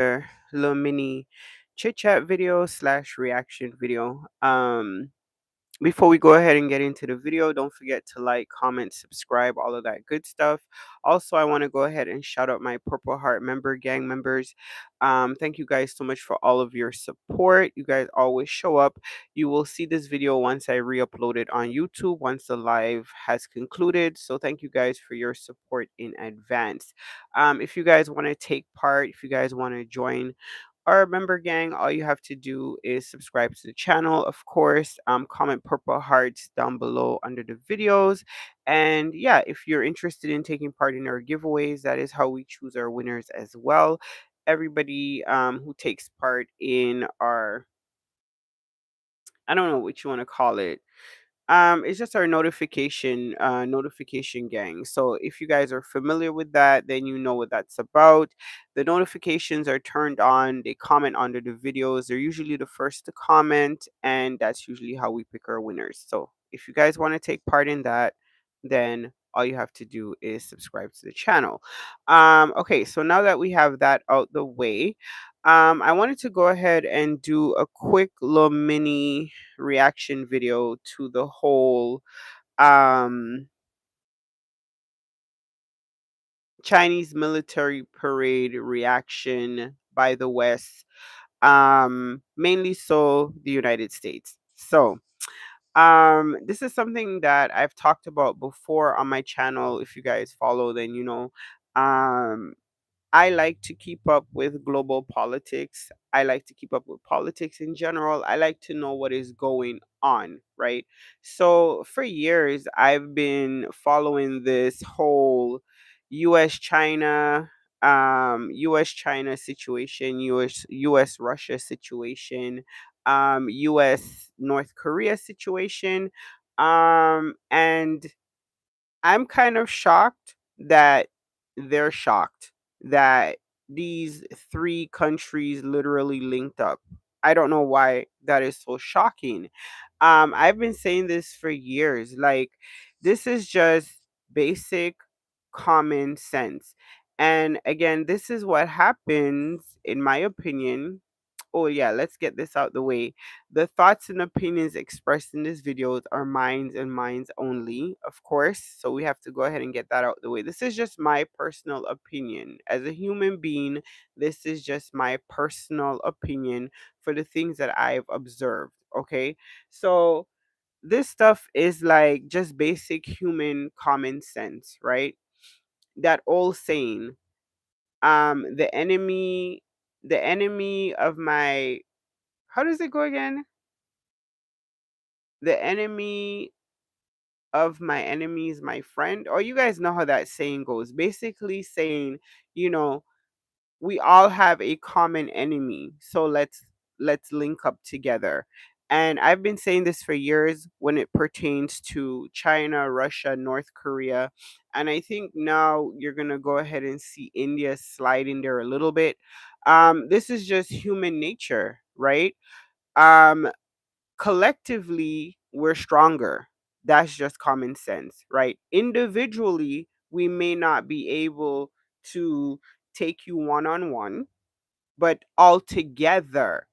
little mini chit chat video slash reaction video. Before we go ahead and get into the video, don't forget to like, comment, subscribe, all of that good stuff. Also, I want to go ahead and shout out my Purple Heart member gang members. Thank you guys so much for all of your support. You guys always show up. You will see this video once I re-upload it on YouTube once the live has concluded. So thank you guys for your support in advance. If you guys want to take part, if you guys want to join our member gang, all you have to do is subscribe to the channel, of course. Comment purple hearts down below under the videos. And yeah, if you're interested in taking part in our giveaways, that is how we choose our winners as well. Everybody who takes part in our, I don't know what you want to call it, it's just our notification gang. So if you guys are familiar with that, then you know what that's about. The notifications are turned on, they comment under the videos. They're usually the first to comment, and that's usually how we pick our winners. So if you guys want to take part in that, then all you have to do is subscribe to the channel. Okay, so now that we have that out the way, I wanted to go ahead and do a quick little mini reaction video to the whole um Chinese military parade reaction by the West, mainly so the United States. So this is something that I've talked about before on my channel. If you guys follow, then you know. um I like to keep up with global politics. I like to keep up with politics in general. I like to know what is going on, right? So for years, I've been following this whole U.S. China, U.S. China situation, U.S. Russia situation, U.S. North Korea situation, and I'm kind of shocked that they're shocked that these three countries literally linked up. I don't know why that is so shocking. I've been saying this for years. Like, this is just basic common sense. And again, this is what happens, in my opinion. Oh, yeah, let's get this out the way. The thoughts and opinions expressed in this video are mine and mine only, of course. So we have to go ahead and get that out the way. This is just my personal opinion. As a human being, this is just my personal opinion for the things that I've observed. Okay. So this stuff is like just basic human common sense, right? That old saying, the enemy of my, how does it go again? The enemy of my enemy is my friend. Or you guys know how that saying goes. Basically saying, you know, we all have a common enemy. So let's link up together. And I've been saying this for years when it pertains to China, Russia, North Korea. And I think now you're gonna go ahead and see India slide in there a little bit. This is just human nature, right? Um, Collectively we're stronger. That's just common sense, right? Individually we may not be able to take you one on one, but all together.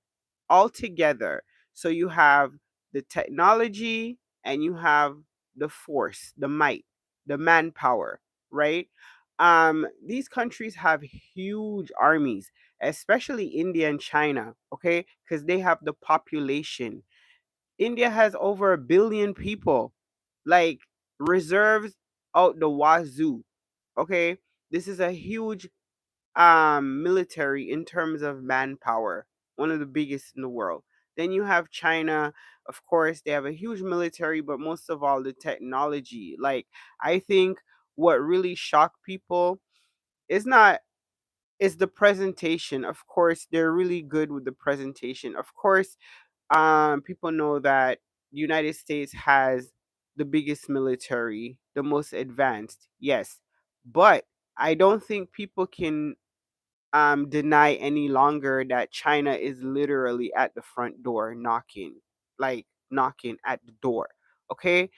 So you have the technology and you have the force, the might, the manpower, right? These countries have huge armies, especially India and China, okay? Because they have the population. India has over 1 billion people, like reserves out the wazoo. Okay, this is a huge military in terms of manpower, one of the biggest in the world. Then you have China, of course, they have a huge military, but most of all the technology. Like, I think what really shocked people is not is the presentation. Of course, they're really good with the presentation. Of course, people know that the United States has the biggest military, the most advanced, yes. But I don't think people can deny any longer that China is literally at the front door knocking, like knocking at the door. Okay.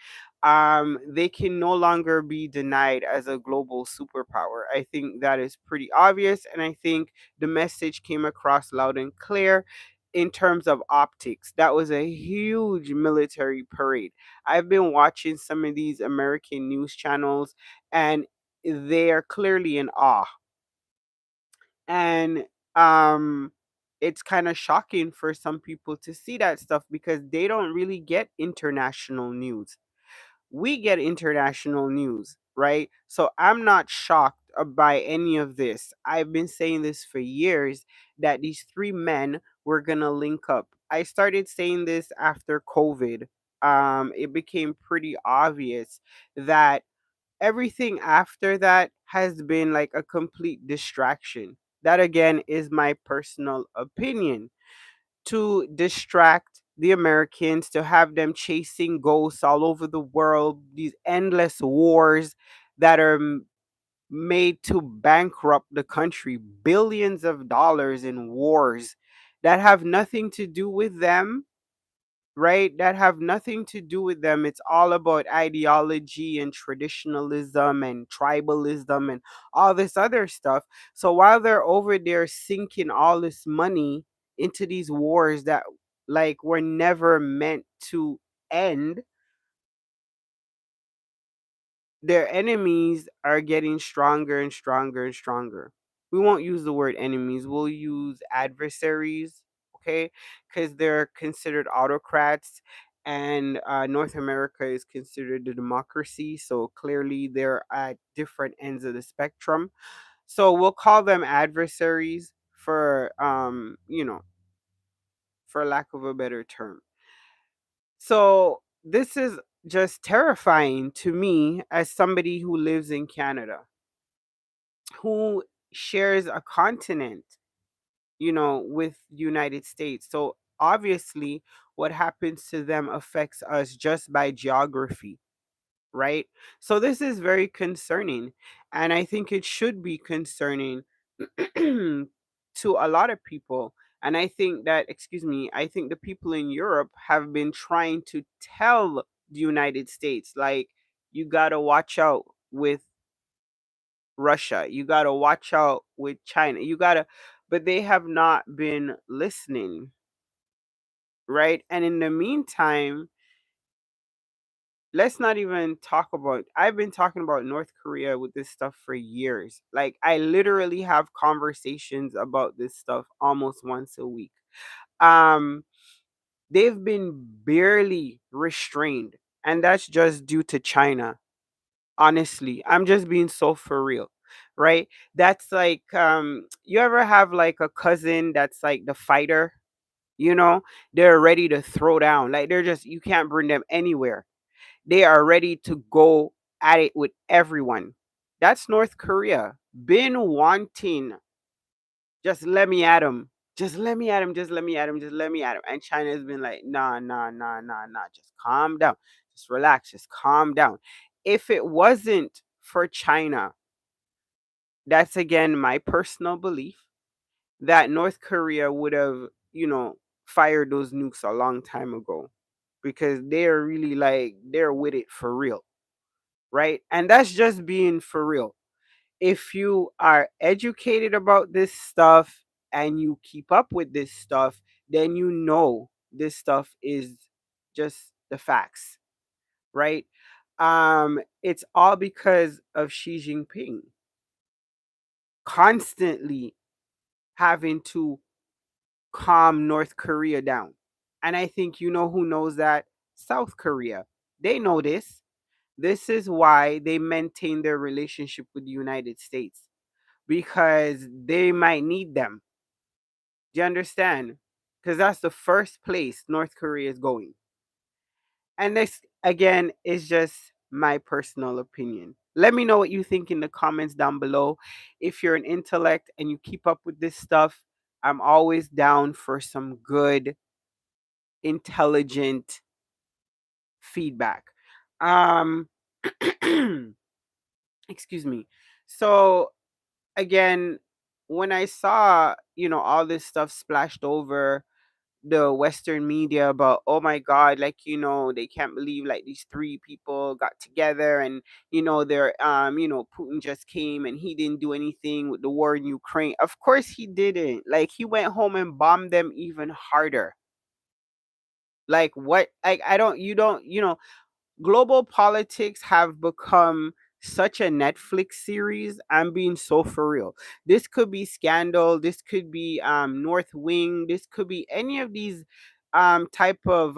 they can no longer be denied as a global superpower. I think that is pretty obvious, and I think the message came across loud and clear. In terms of optics, that was a huge military parade. I've been watching some of these American news channels, and they are clearly in awe. And um it's kind of shocking for some people to see that stuff because they don't really get international news. We get international news, right? So I'm not shocked by any of this. I've been saying this for years, that these three men were going to link up. I started saying this after COVID. It became pretty obvious that everything after that has been like a complete distraction. That again is my personal opinion, to distract the Americans, to have them chasing ghosts all over the world, these endless wars that are made to bankrupt the country, billions of dollars in wars that have nothing to do with them, right? That have nothing to do with them. It's all about ideology and traditionalism and tribalism and all this other stuff. So while they're over there sinking all this money into these wars that like were never meant to end, their enemies are getting stronger and stronger and stronger. We won't use the word enemies, we'll use adversaries, okay? Because they're considered autocrats, and North America is considered a democracy. So clearly they're at different ends of the spectrum. So we'll call them adversaries for, for lack of a better term. So this is just terrifying to me as somebody who lives in Canada, who shares a continent, with the United States. So obviously what happens to them affects us just by geography, right? So this is very concerning, and I think it should be concerning to a lot of people. And I think that, excuse me, I think the people in Europe have been trying to tell the United States, like, you got to watch out with Russia. You got to watch out with China. You got to, but they have not been listening, right? And in the meantime, let's not even talk about, I've been talking about North Korea with this stuff for years. Like, I literally have conversations about this stuff almost once a week. Um they've been barely restrained, and that's just due to China. Honestly, I'm just being so for real, right? That's like, you ever have like a cousin that's like the fighter, they're ready to throw down, like they're just, you can't bring them anywhere. They are ready to go at it with everyone. That's North Korea. Been wanting, just let me at him. Just let me at him. Just let me at him. Just let me at him. And China's been like, nah, nah, nah, nah, nah. Just calm down. Just relax. Just calm down. If it wasn't for China, that's again my personal belief, that North Korea would have, fired those nukes a long time ago, because they're really like, they're with it for real, right? And that's just being for real. If you are educated about this stuff and you keep up with this stuff, then you know this stuff is just the facts, right? It's all because of Xi Jinping constantly having to calm North Korea down. And I think, who knows that? South Korea. They know this. This is why they maintain their relationship with the United States, because they might need them. Do you understand? Because that's the first place North Korea is going. And this, again, is just my personal opinion. Let me know what you think in the comments down below. If you're an intellect and you keep up with this stuff, I'm always down for some good, intelligent feedback. Um, excuse me. So, again, when I saw, all this stuff splashed over, the Western media about, oh my God, like, they can't believe like these three people got together, and they're Putin just came and he didn't do anything with the war in Ukraine. Of course he didn't. Like, he went home and bombed them even harder. Like, what? Like, I don't you don't global politics have become such a Netflix series. I'm being so for real. This could be Scandal. This could be North Wing. This could be any of these type of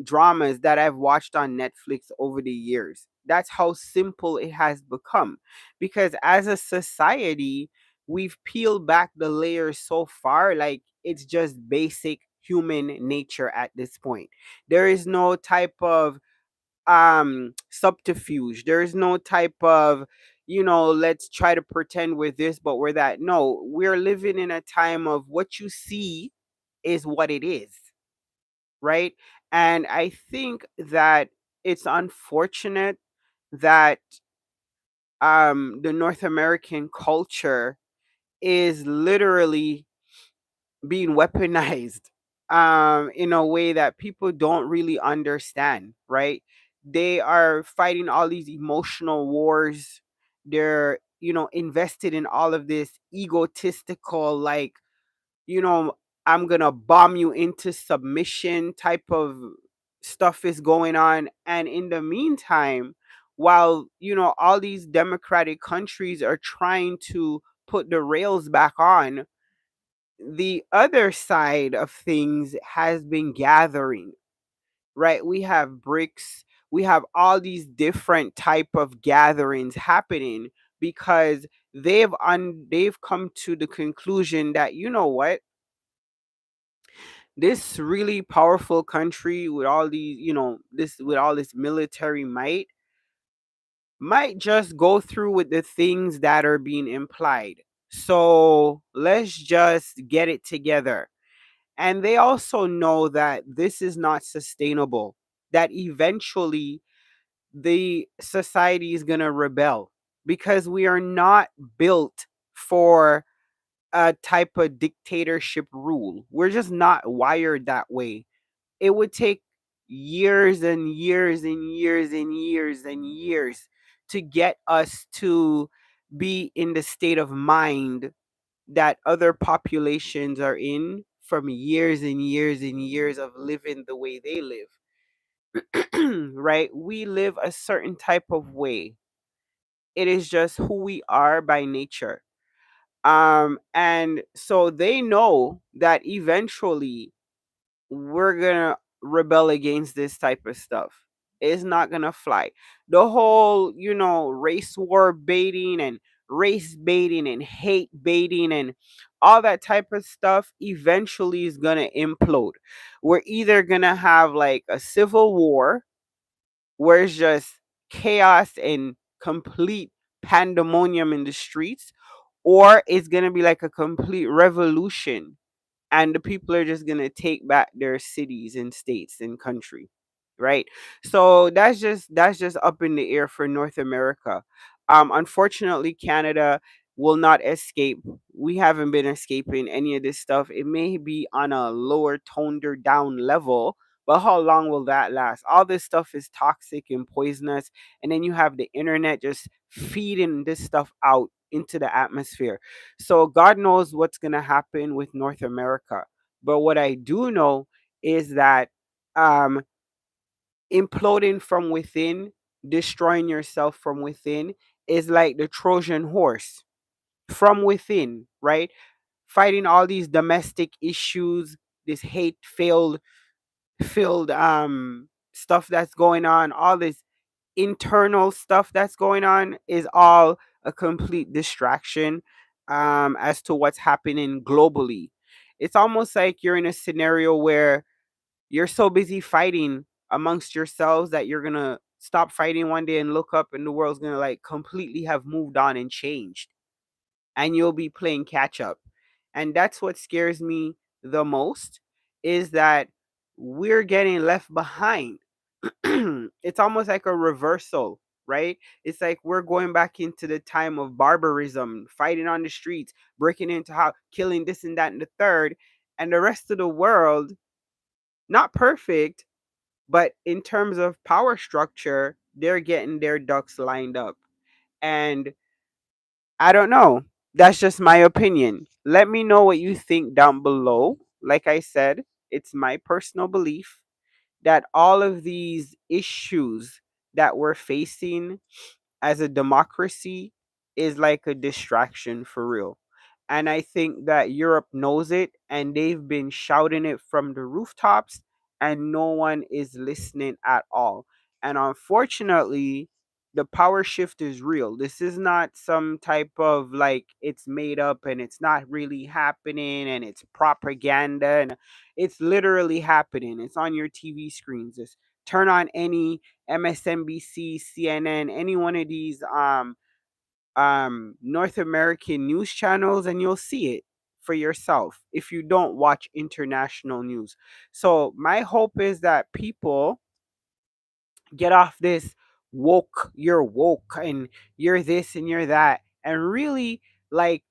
dramas that I've watched on Netflix over the years. That's how simple it has become. Because as a society, we've peeled back the layers so far, like it's just basic human nature at this point. There is no type of subterfuge. There's no type of, let's try to pretend we're this but we're that. No, we're living in a time of what you see is what it is, right? And I think that it's unfortunate that the North American culture is literally being weaponized in a way that people don't really understand, right? They are fighting all these emotional wars. They're, invested in all of this egotistical, like, you know I'm gonna bomb you into submission type of stuff is going on. And in the meantime, while all these democratic countries are trying to put the rails back on, the other side of things has been gathering, right? We have BRICS, we have all these different type of gatherings happening because they've come to the conclusion that, you know what, this really powerful country with all these, this with all this military might just go through with the things that are being implied. So let's just get it together. And they also know that this is not sustainable, that eventually the society is going to rebel because we are not built for a type of dictatorship rule. We're just not wired that way. It would take years and years and years and years and years to get us to be in the state of mind that other populations are in from years and years and years of living the way they live. Right? We live a certain type of way. It is just who we are by nature. And so they know that eventually we're gonna rebel against this type of stuff. It's not gonna fly. The whole, race war baiting and race baiting and hate baiting and all that type of stuff eventually is gonna implode. We're either gonna have like a civil war where it's just chaos and complete pandemonium in the streets, or it's gonna be like a complete revolution and the people are just gonna take back their cities and states and country, right? So that's just up in the air for North America. Unfortunately, Canada will not escape. We haven't been escaping any of this stuff. It may be on a lower toned down level, but how long will that last? All this stuff is toxic and poisonous, and then you have the internet just feeding this stuff out into the atmosphere. So God knows what's going to happen with North America. But what I do know is that um, imploding from within, destroying yourself from within, is like the Trojan horse from within, right? Fighting all these domestic issues, this hate filled stuff that's going on, all this internal stuff that's going on is all a complete distraction as to what's happening globally. It's almost like you're in a scenario where you're so busy fighting amongst yourselves that you're going to stop fighting one day and look up and the world's going to like completely have moved on and changed and you'll be playing catch up. And that's what scares me the most is that we're getting left behind. It's almost like a reversal, right? It's like we're going back into the time of barbarism, fighting on the streets, breaking into how killing this and that and the third. and the rest of the world, not perfect, but in terms of power structure, they're getting their ducks lined up. And I don't know. That's just my opinion. Let me know what you think down below. Like I said, it's my personal belief that all of these issues that we're facing as a democracy is like a distraction for real. And I think that Europe knows it and they've been shouting it from the rooftops and no one is listening at all. And unfortunately, the power shift is real. This is not some type of like it's made up and it's not really happening and it's propaganda, and it's literally happening. It's on your TV screens. Just turn on any MSNBC, CNN, any one of these North American news channels, and you'll see it for yourself if you don't watch international news. So my hope is that people get off this woke, you're woke and you're this and you're that, and really like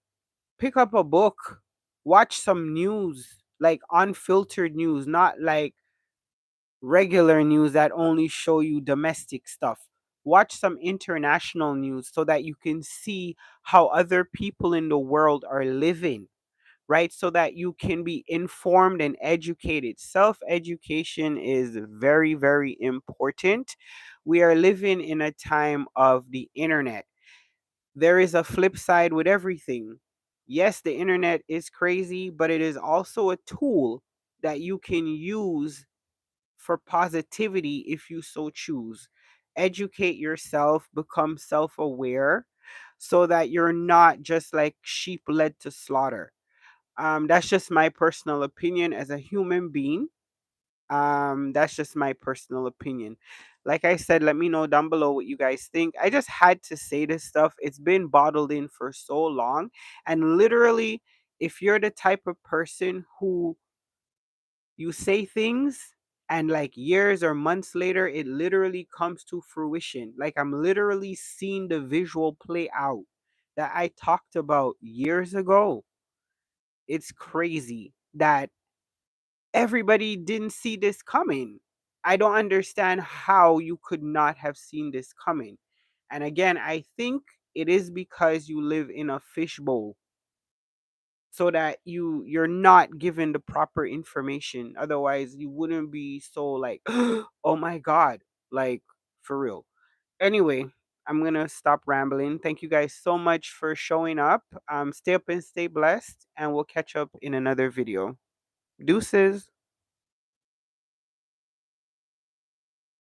pick up a book, watch some news, like unfiltered news, not like regular news that only show you domestic stuff. Watch some international news so that you can see how other people in the world are living, right? So that you can be informed and educated. Self education is very, very important. We are living in a time of the internet. There is a flip side with everything. Yes, the internet is crazy, but it is also a tool that you can use for positivity if you so choose. Educate yourself, become self aware so that you're not just like sheep led to slaughter. That's just my personal opinion as a human being. That's just my personal opinion. Like I said, let me know down below what you guys think. I just had to say this stuff. It's been bottled in for so long. And literally, if you're the type of person who you say things and like years or months later it literally comes to fruition, like I'm literally seeing the visual play out that I talked about years ago. It's crazy that everybody didn't see this coming. I don't understand how you could not have seen this coming. And again, I think it is because you live in a fishbowl, so that you're not given the proper information. Otherwise you wouldn't be so like oh my god, like for real. Anyway, I'm gonna stop rambling. Thank you guys so much for showing up. Stay up and stay blessed, and we'll catch up in another video. Deuces.